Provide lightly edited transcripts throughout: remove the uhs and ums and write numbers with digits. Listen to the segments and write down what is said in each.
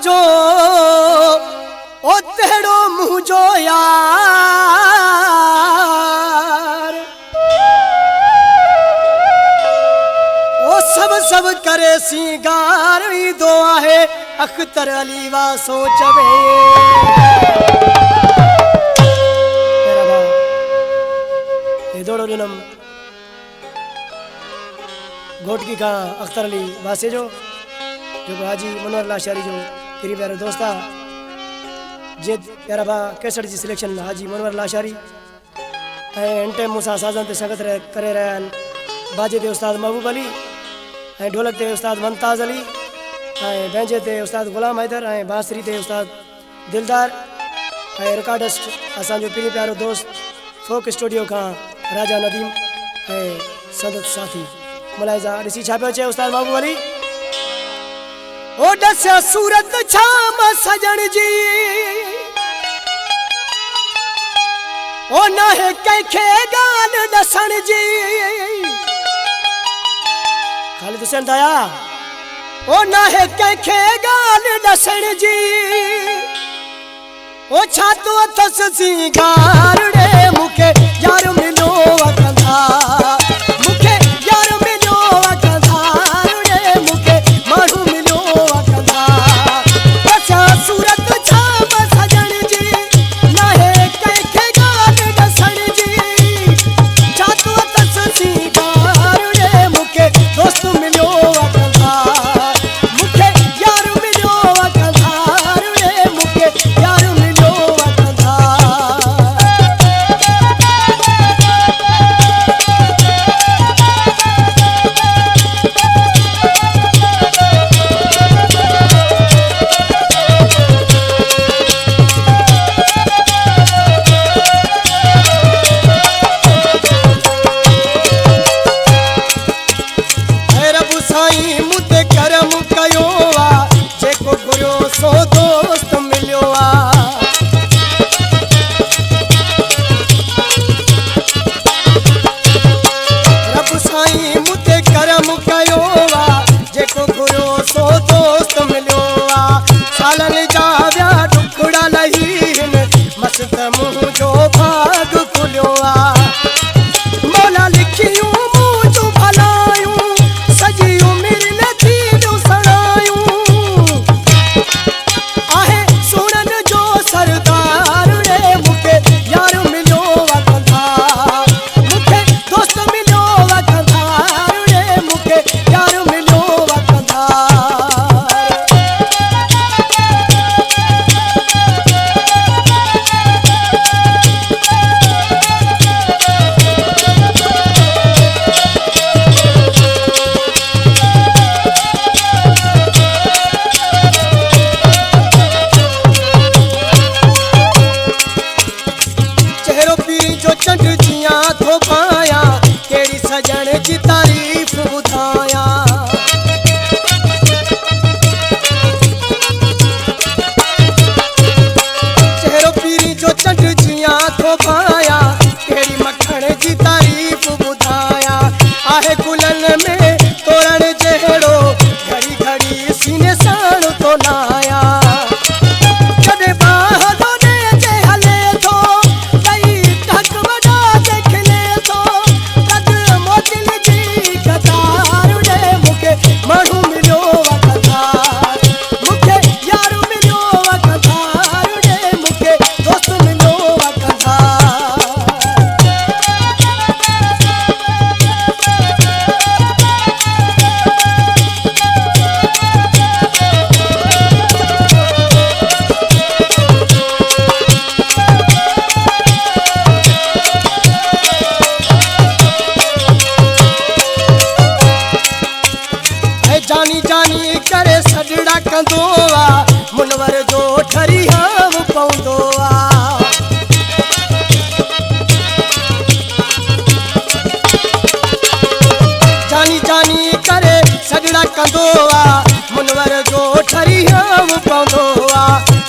जो ओ तेड़ो मुझो यार ओ सब करे सिंगार दो आहे अख्तर अली वा सोचवे ये दोड़ो जन्म घोटकी का अख्तर अली वासे जो हाजी मनोहर लाशारी जो तेरी प्यारे दोस्ता जिद प्यारा भा कैसट जी सिलेक्शन हाजी मनोहर लाशारी एंटे मूसा साजन ते संगत करे रहन बाजे ते उस्ताद महबूब अली ढोलक ते उस्ताद मुमताज अली बेंजे ते उस्ताद गुलाम हैदर बांसुरी ते उस्ताद दिलदार रिकॉर्डिस्ट असांजो प्यारो प्यारो दोस्त फोक स्टूडियो का राजा नदीम संदत साथी मुलाइजा ॾिसी छा पियो चए उस्ताद महबूब अली ओ दस्या सूरत छाम सजण जी ओ नाहे कंहिंखे ॻाल्हि ॾसण जी ख़ालिद हुसैन दया ओ नाहे कंहिंखे ॻाल्हि ॾसण जी ओ छा तो अथसि सिंगार ॾे मूंखे यार मिलियो कंधा मूंखे यार मिलियो कंधा ॾे मूंखे माण्हू मिलियो कंधा दस्या सूरत छाम सजण जी नाहे कंहिंखे ॻाल्हि ॾसण जी छा तो अथसि सिंगार ॾे मूंखे दोस्त मिलियो कंधा मूंखे यार मिलियो कंधा ॾे मूंखे यार मिलियो कंधा रब साईं मुते करम कयो आ जेको घुरियो सो दोस्त मिलियो आ रब साईं मुते करम कयो आ जेको घुरियो सो दोस्त मिलियो आ सालनि जा विया टुकड़ा लही हिन मस्त मुंहिंजो भाग खुलियो आ मौला लिखियूं मुंहिंजूं भलायूं सजी उमिरि न थी सणायूं आहे सुणन जो सरदार ॾे मूंखे यार मिलियो कंधा मूंखे दोस्त मिलियो कंधा ॾे मूंखे यार मिलियो कंधा चेहरो पीरी जो चंड जियां थो पाया केड़ी सजण जी तारीफ़ ॿुधाया चेहरो पीरी जो चंड जियां थो पाया केड़ी मखण जी तारीफ़ ॿुधाया आहे गुलन में तोरण जहिड़ो घड़ी घड़ी सीने साण थो लाया कॾहिं बाह दोने जे हले थो कई ढक वॾा जे खिले थो कद मोतिन जी कतार ॾे मूंखे माण्हू मिलियो कंधा मूंखे यार मिलियो कंधा ॾे मूंखे दोस्त मिलियो कंधा जानी जानी करे सजड़ा कंदो आ मुनवर जो ठरी हम पवंदो आ जानी जानी करे सजड़ा कंदो आ मुनवर जो ठरी हम पवंदो आ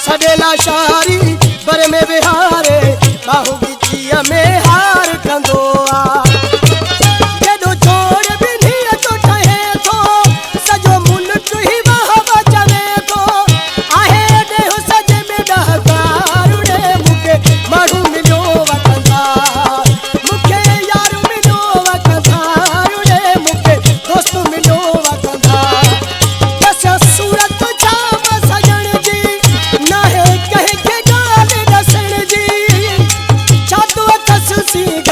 सडेला शारी बर में विहारे बाहू बिचीअ में हार कंदो आ जेॾो जोड़ बिन्हीअ जो ठहे थो सॼो मुल्क ई वाह चवे थो आहे की